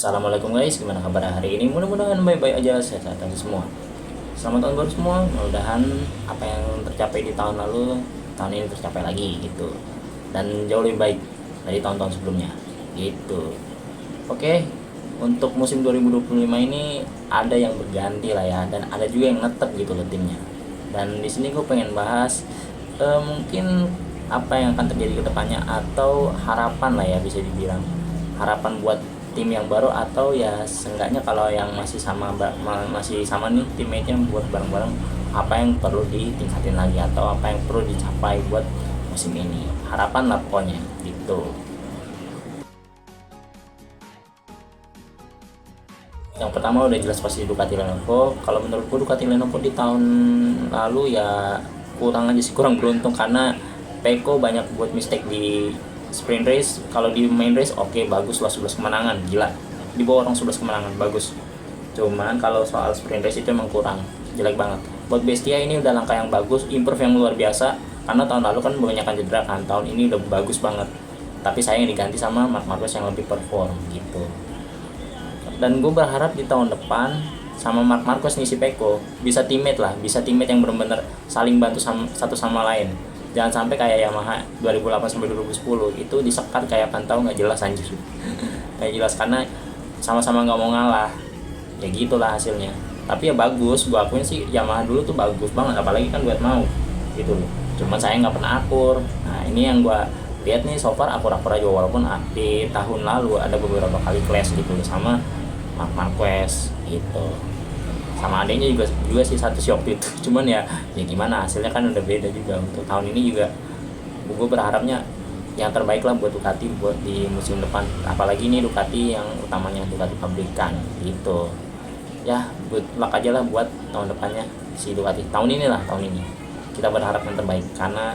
Assalamualaikum guys, gimana kabar hari ini? Mudah-mudahan baik-baik aja, sehat-sehat aja semua. Selamat tahun baru semua. Mudah-mudahan apa yang tercapai di tahun lalu, tahun ini tercapai lagi gitu. Dan jauh lebih baik dari tahun-tahun sebelumnya gitu. Oke, untuk musim 2025 ini ada yang berganti lah ya, dan ada juga yang netep gitu loh timnya. Dan di sini gue pengen bahas mungkin apa yang akan terjadi ke depannya, atau harapan lah ya, bisa dibilang harapan buat tim yang baru, atau ya seenggaknya kalau yang masih sama nih teammate yang buat bareng-bareng, apa yang perlu ditingkatin lagi atau apa yang perlu dicapai buat musim ini. Harapan lah pokoknya gitu. Yang pertama udah jelas pasti Ducati Lenovo. Kalau menurutku Ducati Lenovo di tahun lalu ya kurang aja sih, kurang beruntung, karena Peko banyak buat mistake di sprint race. Kalau di main race oke, bagus lah, 11 kemenangan, gila, di bawah orang 11 kemenangan, bagus. Cuman kalau soal sprint race itu emang kurang, jelek banget. Buat Bestia ini udah langkah yang bagus, improve yang luar biasa, karena tahun lalu kan kebanyakan cedera kan, tahun ini udah bagus banget. Tapi sayang diganti sama Marc Marquez yang lebih perform gitu. Dan gue berharap di tahun depan sama Marc Marquez nih si Peko bisa teammate lah, bisa teammate yang benar-benar saling bantu satu sama lain. Jangan sampai kayak Yamaha 2008 sampai 2010 itu disekat kayak pantau nggak jelas anjir. Nggak jelas karena sama-sama nggak mau ngalah. Ya gitulah hasilnya. Tapi ya bagus, gua akuin sih Yamaha dulu tuh bagus banget, apalagi kan buat mau gitu loh. Cuman saya nggak pernah akur. Nah ini yang gua lihat nih, so far akur-akur aja, walaupun di tahun lalu ada beberapa kali clash gitu loh sama Marc Marquez gitu, sama adanya juga sih satu shock itu. Cuman ya gimana, hasilnya kan udah beda juga. Untuk tahun ini juga gue berharapnya yang terbaik lah buat Ducati buat di musim depan, apalagi ini Ducati yang utamanya Ducati pabrikan gitu ya. Good luck aja lah buat tahun depannya si Ducati. Tahun ini kita berharap yang terbaik, karena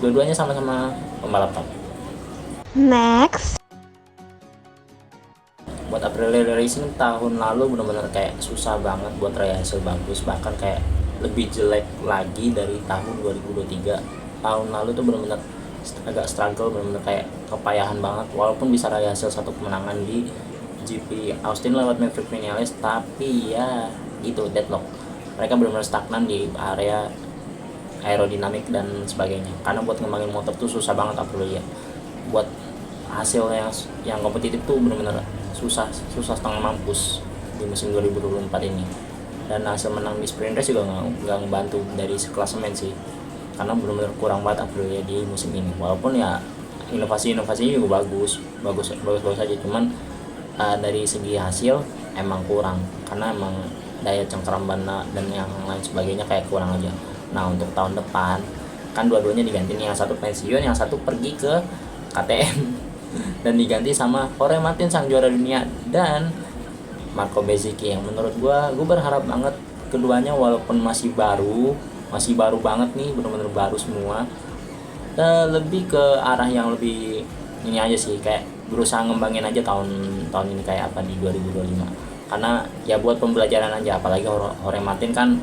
dua-duanya sama-sama pembalap top. Next. Buat Aprilia Racing tahun lalu benar-benar kayak susah banget buat raih hasil bagus, bahkan kayak lebih jelek lagi dari tahun 2023. Tahun lalu tuh benar-benar agak struggle, benar-benar kayak kepayahan banget, walaupun bisa raih hasil satu kemenangan di GP Austin lewat Maverick Vinales, tapi ya gitu, deadlock. Mereka benar-benar stagnan di area aerodinamik dan sebagainya, karena buat ngembangin motor tuh susah banget Aprilia. Buat hasil yang kompetitif tuh benar-benar susah setengah mampus di musim 2024 ini. Dan hasil menang di sprint race juga nggak ngebantu dari klasemen sih, karena benar-benar kurang banget Aprilia di musim ini. Walaupun ya inovasinya juga bagus aja, cuman dari segi hasil emang kurang, karena emang daya cengkeram ban dan yang lain sebagainya kayak kurang aja. Nah untuk tahun depan kan dua-duanya diganti nih, yang satu pensiun, yang satu pergi ke KTM dan diganti sama Jorge Martin sang juara dunia dan Marco Bezzecchi, yang menurut gue berharap banget keduanya, walaupun masih baru banget nih, bener-bener baru semua, lebih ke arah yang lebih ini aja sih, kayak berusaha ngembangin aja tahun ini kayak apa di 2025, karena ya buat pembelajaran aja. Apalagi Jorge Martin kan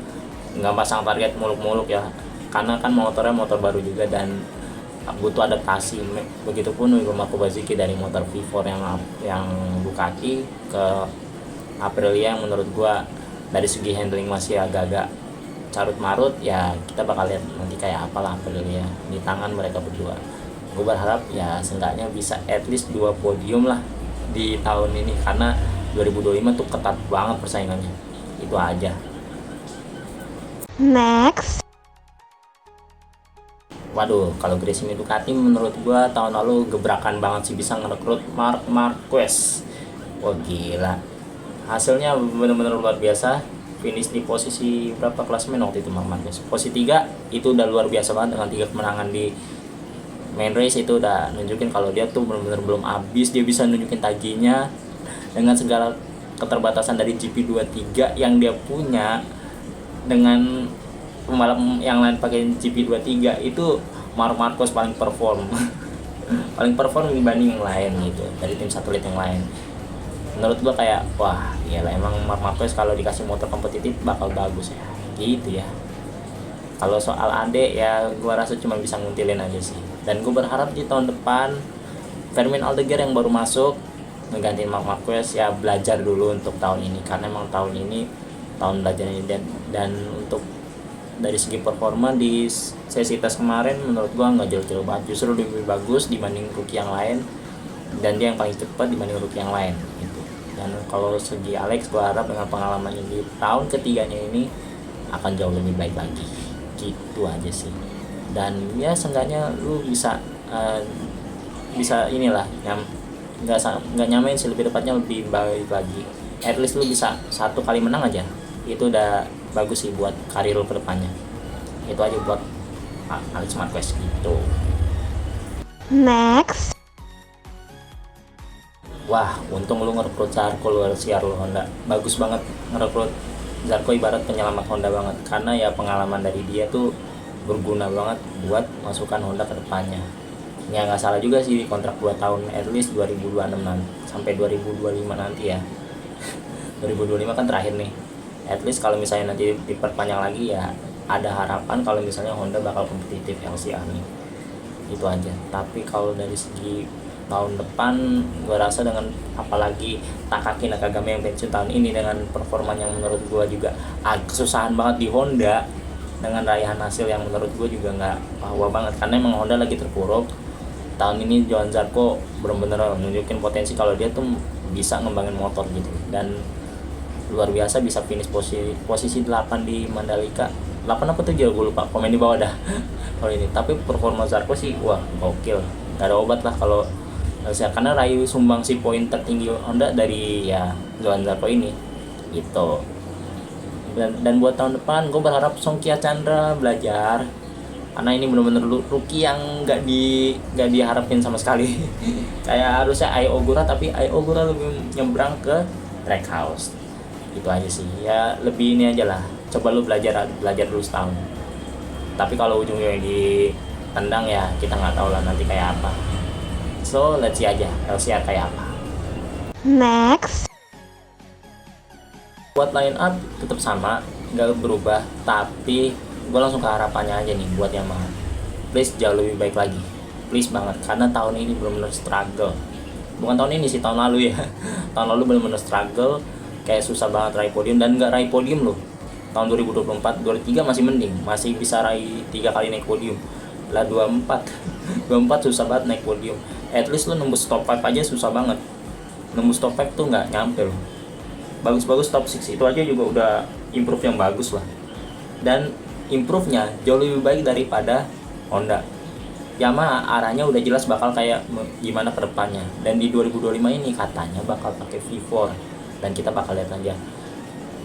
nggak pasang target muluk-muluk ya, karena kan motornya motor baru juga dan butuh adaptasi. Begitupun juga Marco Bezzecchi dari motor V4 yang Ducati ke Aprilia, yang menurut gua dari segi handling masih agak-agak carut marut. Ya kita bakal lihat nanti kayak apalah Aprilia di tangan mereka berdua. Gue berharap ya seenggaknya bisa at least 2 podium lah di tahun ini, karena 2025 tuh ketat banget persaingannya. Itu aja. Next. Waduh, kalau Racing Ducati menurut gua tahun lalu gebrakan banget sih, bisa ngerekrut Marc Marquez. Wah gila, hasilnya benar-benar luar biasa. Finish di posisi berapa klasemen waktu itu Marc Marquez? Posisi 3, itu udah luar biasa banget dengan 3 kemenangan di main race. Itu udah nunjukin kalau dia tuh benar-benar belum habis, dia bisa nunjukin tajinya dengan segala keterbatasan dari GP23 yang dia punya dengan pembalap yang lain pakai GP23 itu Marc Marquez paling perform paling perform dibanding yang lain gitu, dari tim satelit yang lain. Menurut gua kayak wah iyalah, emang Marc Marquez kalau dikasih motor kompetitif bakal bagus ya gitu ya. Kalau soal Ade ya gua rasa cuma bisa nguntilin aja sih, dan gua berharap di tahun depan Fermin Aldeguer yang baru masuk menggantiin Marc Marquez ya belajar dulu untuk tahun ini, karena emang tahun ini tahun belajar ini. Dan untuk dari segi performa di sesi tes kemarin menurut gua nggak jauh-jauh banget, justru lebih bagus dibanding rookie yang lain, dan dia yang paling cepat dibanding rookie yang lain gitu. Dan kalau segi Alex gua harap dengan pengalamannya di tahun ketiganya ini akan jauh lebih baik lagi gitu aja sih. Dan ya seenggaknya lu bisa bisa inilah nggak nyamain sih, lebih tepatnya lebih baik lagi. At least lu bisa 1 kali menang aja, itu udah bagus sih buat karir lu kedepannya. Itu aja buat Alex Marquez gitu. Next. Wah, untung lu ngerekrut Zarco luar siar lu Honda. Bagus banget ngerekrut Zarco, ibarat penyelamat Honda banget, karena ya pengalaman dari dia tuh berguna banget buat masukan Honda ke depannya. Ya nggak salah juga sih kontrak 2 tahun, at least 2026 nanti sampai 2025 nanti ya. 2025 kan terakhir nih. At least kalau misalnya nanti diperpanjang lagi ya ada harapan kalau misalnya Honda bakal kompetitif LCR nih. Itu aja. Tapi kalau dari segi tahun depan gue rasa dengan apalagi Takaki Nakagami yang pensiun tahun ini dengan performa yang menurut gue juga kesusahan banget di Honda, dengan raihan hasil yang menurut gue juga nggak wah banget, karena emang Honda lagi terpuruk. Tahun ini Johann Zarco benar-benar nunjukin potensi kalau dia tuh bisa ngembangin motor gitu, dan luar biasa bisa finish posisi 8 di Mandalika. 8 apa 7 gue lupa, komen di bawah dah kalau ini. Tapi performa Zarco sih wah gokil, gak ada obat lah kalau karena raih sumbangsi poin tertinggi Honda dari ya Johann Zarco ini gitu. Dan buat tahun depan gue berharap Songkia Chandra belajar, karena ini benar-benar rookie yang nggak diharapin sama sekali. Kayak harusnya Ai Ogura, tapi Ai Ogura lebih nyebrang ke Trackhouse. Itu aja sih ya, lebih ini aja lah, coba lu belajar dulu setahun. Tapi kalau ujungnya ditendang ya kita nggak tahu lah nanti kayak apa. So let's see aja LCR kayak apa. Next. Buat line up tetap sama, nggak berubah, tapi gue langsung ke harapannya aja nih buat Yamaha. Please jauh lebih baik lagi, please banget, karena tahun ini benar-benar struggle. Bukan tahun ini sih, tahun lalu ya. Tahun lalu benar-benar struggle, kayak susah banget raih podium, dan nggak raih podium loh. Tahun 2024, 2023 masih mending, masih bisa raih 3 kali naik podium. Lah 24 susah banget naik podium. At least lu nembus top 5 aja susah banget. Nembus top 5 tuh nggak nyampe loh. Bagus-bagus top 6 itu aja juga udah improve yang bagus lah. Dan improve-nya jauh lebih baik daripada Honda. Yamaha arahnya udah jelas bakal kayak gimana ke depannya. Dan di 2025 ini katanya bakal pakai V4, dan kita bakal lihat aja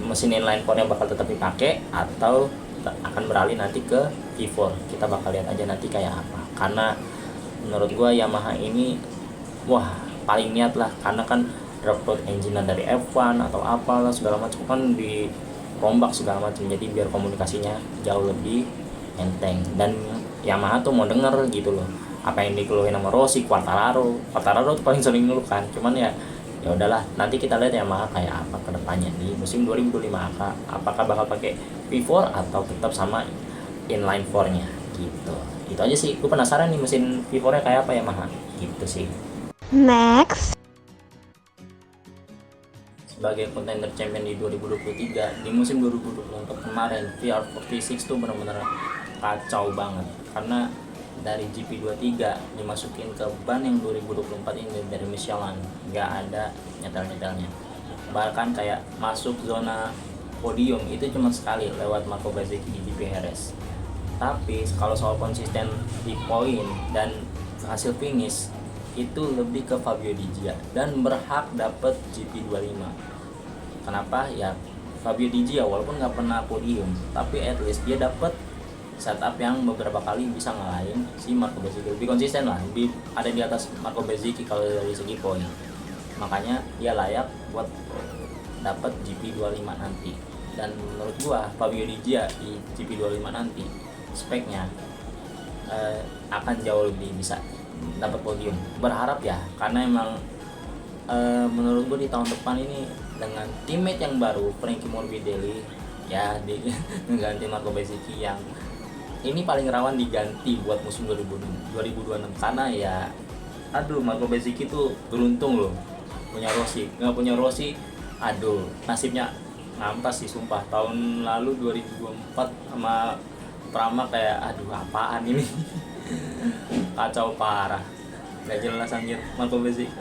mesin inline 4 yang bakal tetap dipakai atau akan beralih nanti ke V4. Kita bakal lihat aja nanti kayak apa, karena menurut gua Yamaha ini wah paling niat lah, karena kan rekrut engine dari F1 atau apalah segala macam kan dirombak segala macam, jadi biar komunikasinya jauh lebih enteng. Dan Yamaha tuh mau denger gitu loh apa yang dikeluhin sama Rossi, Quartararo tuh paling sering ngeluh kan. Cuman ya udahlah, nanti kita lihat Yamaha kayak apa kedepannya di musim 2025. Apakah bakal pakai V4 atau tetap sama inline 4-nya gitu. Itu aja sih, gue penasaran nih mesin V4-nya kayak apa Yamaha gitu sih. Next. Sebagai contender champion di 2023, di musim 2024 kemarin VR46 tuh benar-benar kacau banget, karena dari GP23 dimasukin ke ban yang 2024 ini dari Michelin, nggak ada nyetel-nyetelnya. Bahkan kayak masuk zona podium itu cuma sekali lewat Marco Bezzecchi di GP Jerez. Tapi kalau soal konsisten di poin dan hasil finish itu lebih ke Fabio Di Gia, dan berhak dapet GP25. Kenapa? Ya Fabio Di Gia walaupun nggak pernah podium, tapi at least dia dapet setup yang beberapa kali bisa ngalahin si Marco Bezzecchi, lebih konsisten lah, lebih ada di atas Marco Bezzecchi kalau dari segi poin. Makanya dia layak buat dapat GP25 nanti. Dan menurut gua Fabio Di Gia di GP25 nanti speknya akan jauh lebih bisa dapat podium, berharap ya, karena emang menurut gue di tahun depan ini dengan teammate yang baru Frankie Morbidelli ya mengganti Marco Bezzecchi yang ini paling rawan diganti buat musim 2026 karena ya Marco Bezzecchi tuh beruntung loh punya Rossi, nggak punya Rossi nasibnya ngampas sih sumpah. Tahun lalu 2024 sama Pramac kayak apaan ini kacau parah, nggak jelas anjir. Marco Bezzecchi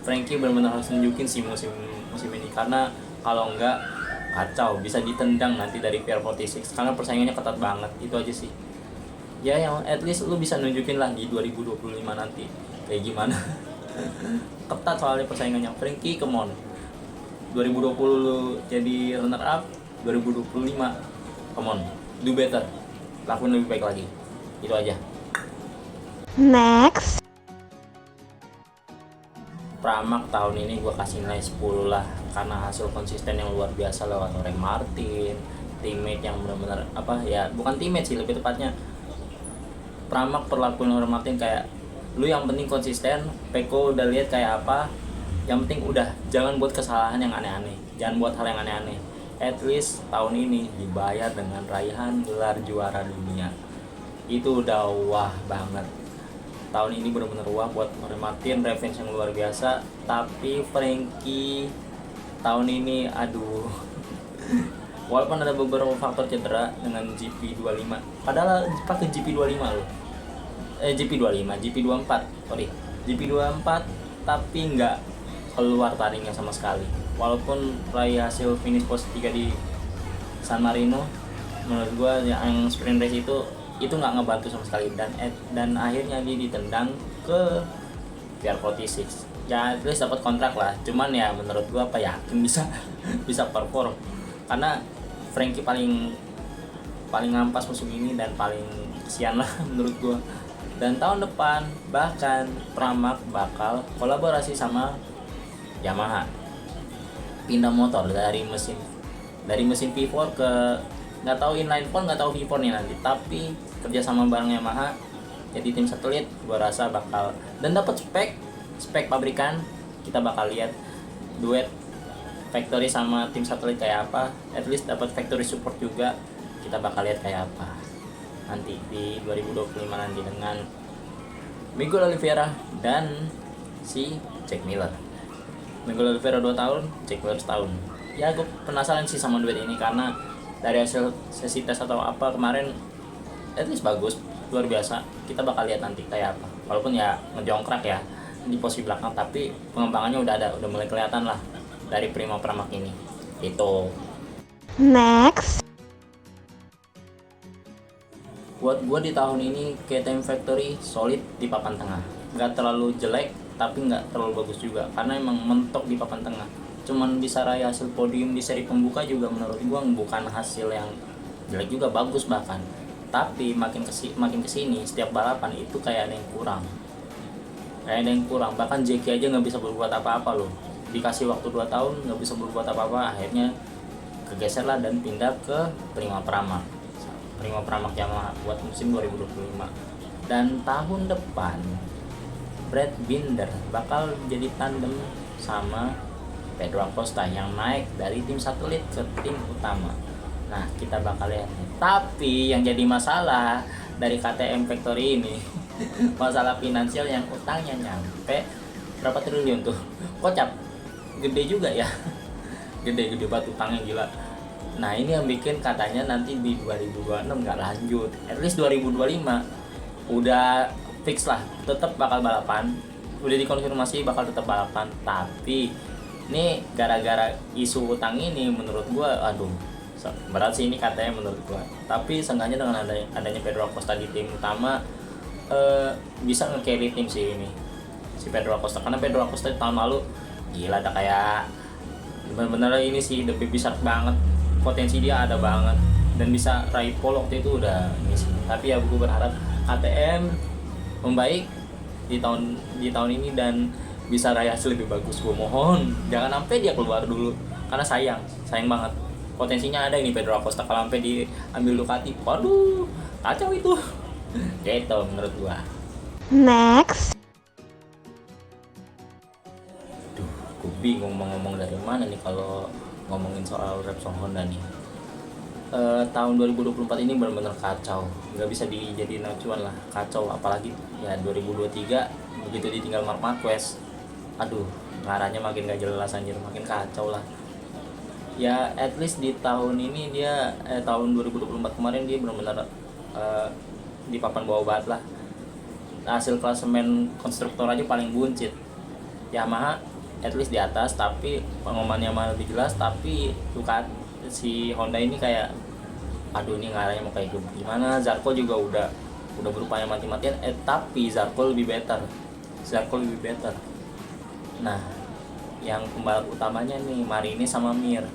Frankie benar-benar harus nunjukin sih musim ini, karena kalau enggak kacau, bisa ditendang nanti dari PR46 karena persaingannya ketat banget. Itu aja sih ya, yang at least lu bisa nunjukin lah di 2025 nanti kayak gimana. Ketat soalnya persaingannya. Frankie, come on, 2020 lu jadi runner up, 2025 come on, do better, lakuin lebih baik lagi. Itu aja. Next. Pramac tahun ini gue kasih nilai 10 lah, karena hasil konsisten yang luar biasa lewat Jorge Martin, teammate yang benar-benar bukan teammate sih, lebih tepatnya Pramac perlakuan Jorge Martin kayak lu yang penting konsisten. Peko udah lihat kayak apa, yang penting udah jangan buat kesalahan yang aneh-aneh, jangan buat hal yang aneh-aneh. At least tahun ini dibayar dengan raihan gelar juara dunia, itu udah wah banget. Tahun ini benar-benar wah buat Jorge Martin, revenge yang luar biasa. Tapi Frankie tahun ini walaupun ada beberapa faktor cedera dengan GP25, padahal pakai GP25 loh, GP24 GP24, tapi nggak keluar taringnya sama sekali. Walaupun raih hasil finish posisi 3 di San Marino, menurut gua yang sprint race itu nggak ngebantu sama sekali, dan akhirnya dia ditendang ke PR46. Ya at least dapat kontrak lah, cuman ya menurut gua yakin bisa perform, karena Frankie paling ngampas musim ini dan paling kesian lah menurut gua. Dan tahun depan bahkan Pramac bakal kolaborasi sama Yamaha, pindah motor dari mesin V4 ke nggak tahu inline 4, nggak tahu V4 nih nanti, tapi kerja sama bareng Yamaha jadi tim satelit. Gua rasa bakal dan dapat spek pabrikan. Kita bakal lihat duet factory sama tim satelit kayak apa, at least dapat factory support juga. Kita bakal lihat kayak apa nanti di 2025 nanti dengan Miguel Oliveira dan si Jack Miller. Miguel Oliveira 2 tahun, Jack Miller setahun. Ya gue penasaran sih sama duet ini, karena dari hasil sesi tes atau apa kemarin at least bagus, luar biasa. Kita bakal lihat nanti kayak apa, walaupun ya ngejongkrak ya di posisi belakang, tapi pengembangannya udah mulai kelihatan lah dari Prima Pramac ini. Itu Next. buat gue di tahun ini KTM Factory solid di papan tengah, nggak terlalu jelek tapi nggak terlalu bagus juga, karena emang mentok di papan tengah. Cuman bisa raih hasil podium di seri pembuka juga menurut gue bukan hasil yang jelek juga, bagus bahkan. Tapi makin kesini setiap balapan itu kayak ada yang kurang, bahkan Jackie aja nggak bisa berbuat apa-apa loh, dikasih waktu 2 tahun nggak bisa berbuat apa-apa, akhirnya kegeser lah dan pindah ke Prima Pramac Yamaha buat musim 2025. Dan tahun depan Brad Binder bakal jadi tandem sama Pedro Acosta yang naik dari tim satelit ke tim utama. Nah, kita bakal lihat. Tapi yang jadi masalah dari KTM Factory ini masalah finansial, yang utangnya nyampe berapa triliun tuh. Kocap. Gede juga ya. Gede banget utangnya, gila. Nah, ini yang bikin katanya nanti di 2026 nggak lanjut. At least 2025 udah fix lah, tetap bakal balapan. Udah dikonfirmasi bakal tetap balapan. Tapi ini gara-gara isu utang ini menurut gua berat sih ini katanya menurut gua. Tapi seenggaknya dengan adanya Pedro Acosta di tim utama bisa nge-carry tim si Pedro Acosta, karena Pedro Acosta tahun lalu gila, ada kayak benar-benar ini sih the baby shark banget, potensi dia ada banget dan bisa raih pole waktu itu udah ini sih. Tapi ya gua berharap KTM membaik di tahun ini dan bisa raih hasil lebih bagus. Gue mohon jangan sampai dia keluar dulu, karena sayang banget. Potensinya ada ini Pedro Acosta kalau sampai diambil Ducati, waduh kacau itu. Gitu menurut gua. Next. Duh, gue bingung mau ngomong dari mana nih kalau ngomongin soal Repsol Honda nih. Tahun 2024 ini benar-benar kacau, nggak bisa dijadiin acuan lah, kacau. Apalagi ya 2023 begitu ditinggal Marc Marquez, aduh ngarahnya makin gak jelas anjir, makin kacau lah. Ya at least di tahun ini dia tahun 2024 kemarin dia benar-benar di papan bawah banget lah. Hasil klasemen konstruktor aja paling buncit. Yamaha at least di atas, tapi pengumumannya malah lebih jelas. Tapi Ducati si Honda ini kayak aduh ini ngarahnya mau kayak gimana. Zarco juga udah berupaya mati-matian, tapi Zarco lebih better. Nah, yang pembalap utamanya nih Marini sama Mir.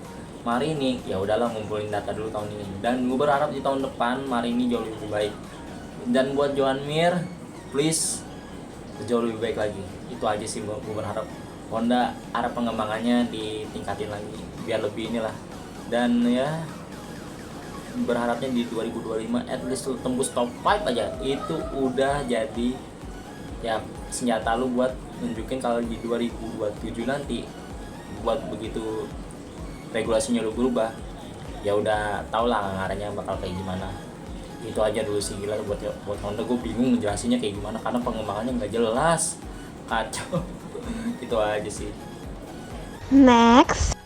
Marini ya udahlah ngumpulin data dulu tahun ini, dan gue berharap di tahun depan Marini jauh lebih baik. Dan buat Joan Mir, please jauh lebih baik lagi. Itu aja sih gue berharap. Honda arah pengembangannya ditingkatin lagi biar lebih inilah. Dan ya berharapnya di 2025 at least lu tembus top 5 aja, itu udah jadi ya senjata lu buat nunjukin kalau di 2027 nanti buat begitu regulasinya lu berubah, ya udah tau lah ngarahnya bakal kayak gimana. Itu aja dulu sih, gila buat Honda. Gue bingung ngejelasinnya kayak gimana karena pengembangannya nggak jelas, kacau. Itu aja sih. Next.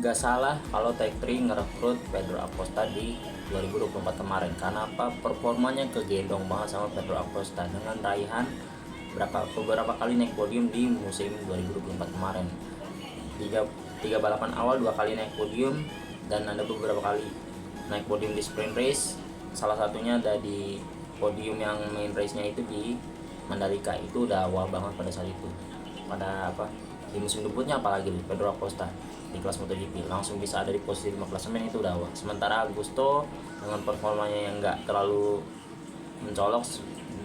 Gak salah kalau Tech3 ngerekrut Pedro Acosta di 2024 kemarin. Karena apa? Performanya kegendong banget sama Pedro Acosta dengan raihan beberapa kali naik podium di musim 2024 kemarin. Tiga balapan awal 2 kali naik podium, dan ada beberapa kali naik podium di sprint race. Salah satunya ada di podium yang main race-nya itu di Mandalika. Itu udah wow banget pada saat itu. Pada apa? Di musim debutnya apalagi Pedro Acosta di kelas MotoGP langsung bisa ada di posisi 5 klasemen, itu udah wah. Sementara Augusto dengan performanya yang nggak terlalu mencolok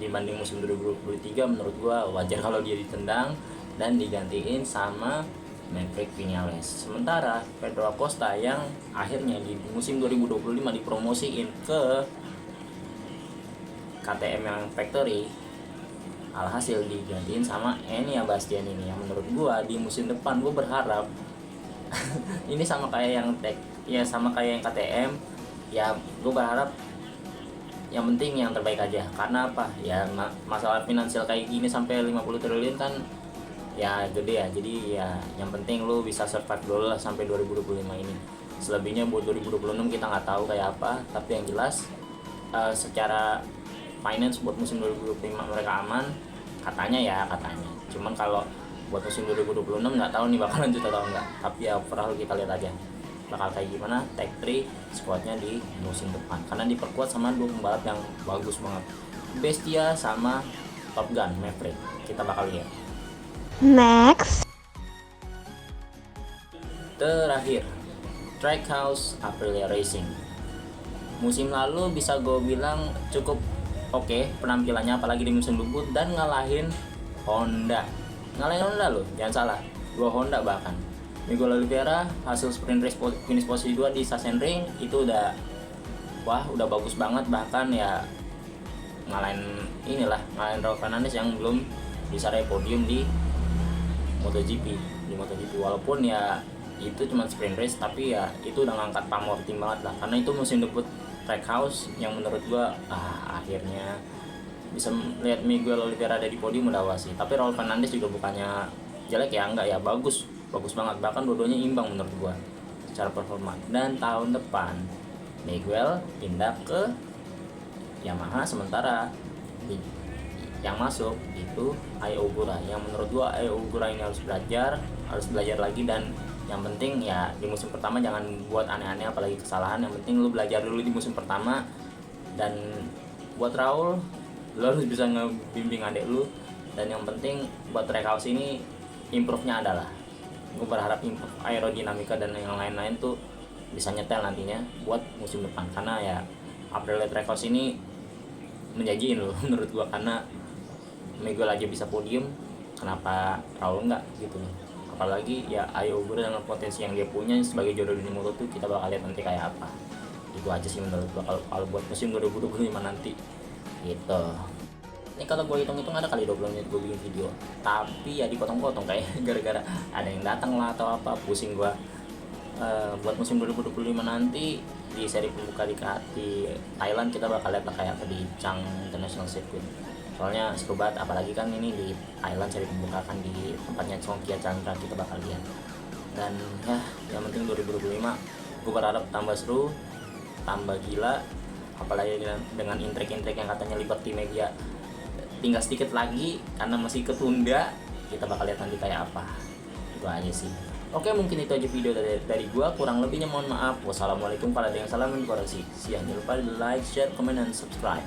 dibanding musim 2023, menurut gua wajar kalau dia ditendang dan digantiin sama Maverick Vinales. Sementara Pedro Acosta yang akhirnya di musim 2025 dipromosiin ke KTM yang factory, alhasil digantiin sama Enya Bastian ini, yang menurut gua di musim depan gua berharap ini sama kayak yang sama kayak yang KTM ya. Gue berharap yang penting yang terbaik aja. Karena apa ya, masalah finansial kayak gini sampai 50 triliun kan ya gede ya. Jadi ya yang penting lu bisa survive dulu lah sampai 2025 ini. Selebihnya buat 2026 kita nggak tahu kayak apa, tapi yang jelas secara finance buat musim 2025 mereka aman katanya. Cuman kalau buat musim 2026 nggak tahu nih bakal lanjut atau enggak. Tapi ya overall kita lihat aja bakal kayak gimana Tech3 squadnya di musim depan, karena diperkuat sama 2 pembalap yang bagus banget, Bestia sama Top Gun Maverick. Kita bakal lihat. Next. Terakhir, Trackhouse Aprilia Racing. Musim lalu bisa gue bilang cukup oke penampilannya, apalagi di musim debut, dan ngalahin Honda loh, jangan salah, 2 Honda bahkan. Miguel Oliveira hasil sprint race finish posisi 2 di Sachsenring itu udah bagus banget, bahkan ya ngalahin Raul Fernandez yang belum bisa raih podium di MotoGP. Walaupun ya itu cuma sprint race, tapi ya itu udah ngangkat pamor tim banget lah, karena itu musim debut Trackhouse yang menurut gua akhirnya bisa melihat Miguel Oliveira ada di podium udah sih. Tapi Raul Fernandez juga bukannya jelek ya, enggak ya, bagus banget, bahkan dua-duanya imbang menurut gua secara performa. Dan tahun depan Miguel pindah ke Yamaha, sementara yang masuk itu Ai Ogura, yang menurut gua Ai Ogura ini harus belajar lagi. Dan yang penting ya di musim pertama jangan buat aneh-aneh apalagi kesalahan. Yang penting lu belajar dulu di musim pertama. Dan buat Raul, lu harus bisa ngebimbing adik lu. Dan yang penting buat Trackhouse ini improve-nya adalah gue berharap improve aerodinamika dan yang lain-lain tuh bisa nyetel nantinya buat musim depan. Karena ya Aprilia Trackhouse ini menjanjiin loh menurut gue, karena Miguel aja bisa podium, kenapa Raul enggak gitu loh. apalagi ya Ayo Ogura dengan potensi yang dia punya sebagai juara dunia Moto tuh kita bakal lihat nanti kayak apa. Itu aja sih menurut gua kalau buat musim 2025 nanti gitu. Ini kalau gue hitung-hitung ada kali 20 menit gue bikin video, tapi ya dipotong-potong kayak gara-gara ada yang datang lah atau apa, pusing gue. Buat musim 2025 nanti di seri pembuka di Thailand kita bakal lihat kayak apa di Chang International Circuit. Soalnya seru banget, apalagi kan ini di Thailand seri pembuka kan di tempatnya Songkia Chandra, kita bakal lihat. Dan ya yang penting 2025 gue berharap tambah seru, tambah gila, apalagi dengan intrik-intrik yang katanya Liberty Media tinggal sedikit lagi karena masih ketunda. Kita bakal lihat nanti kayak apa. Itu aja sih. Oke, mungkin itu aja video dari gua, kurang lebihnya mohon maaf. Wassalamualaikum, pada yang salah mengkoreksi. Jangan lupa like, share, comment, dan subscribe.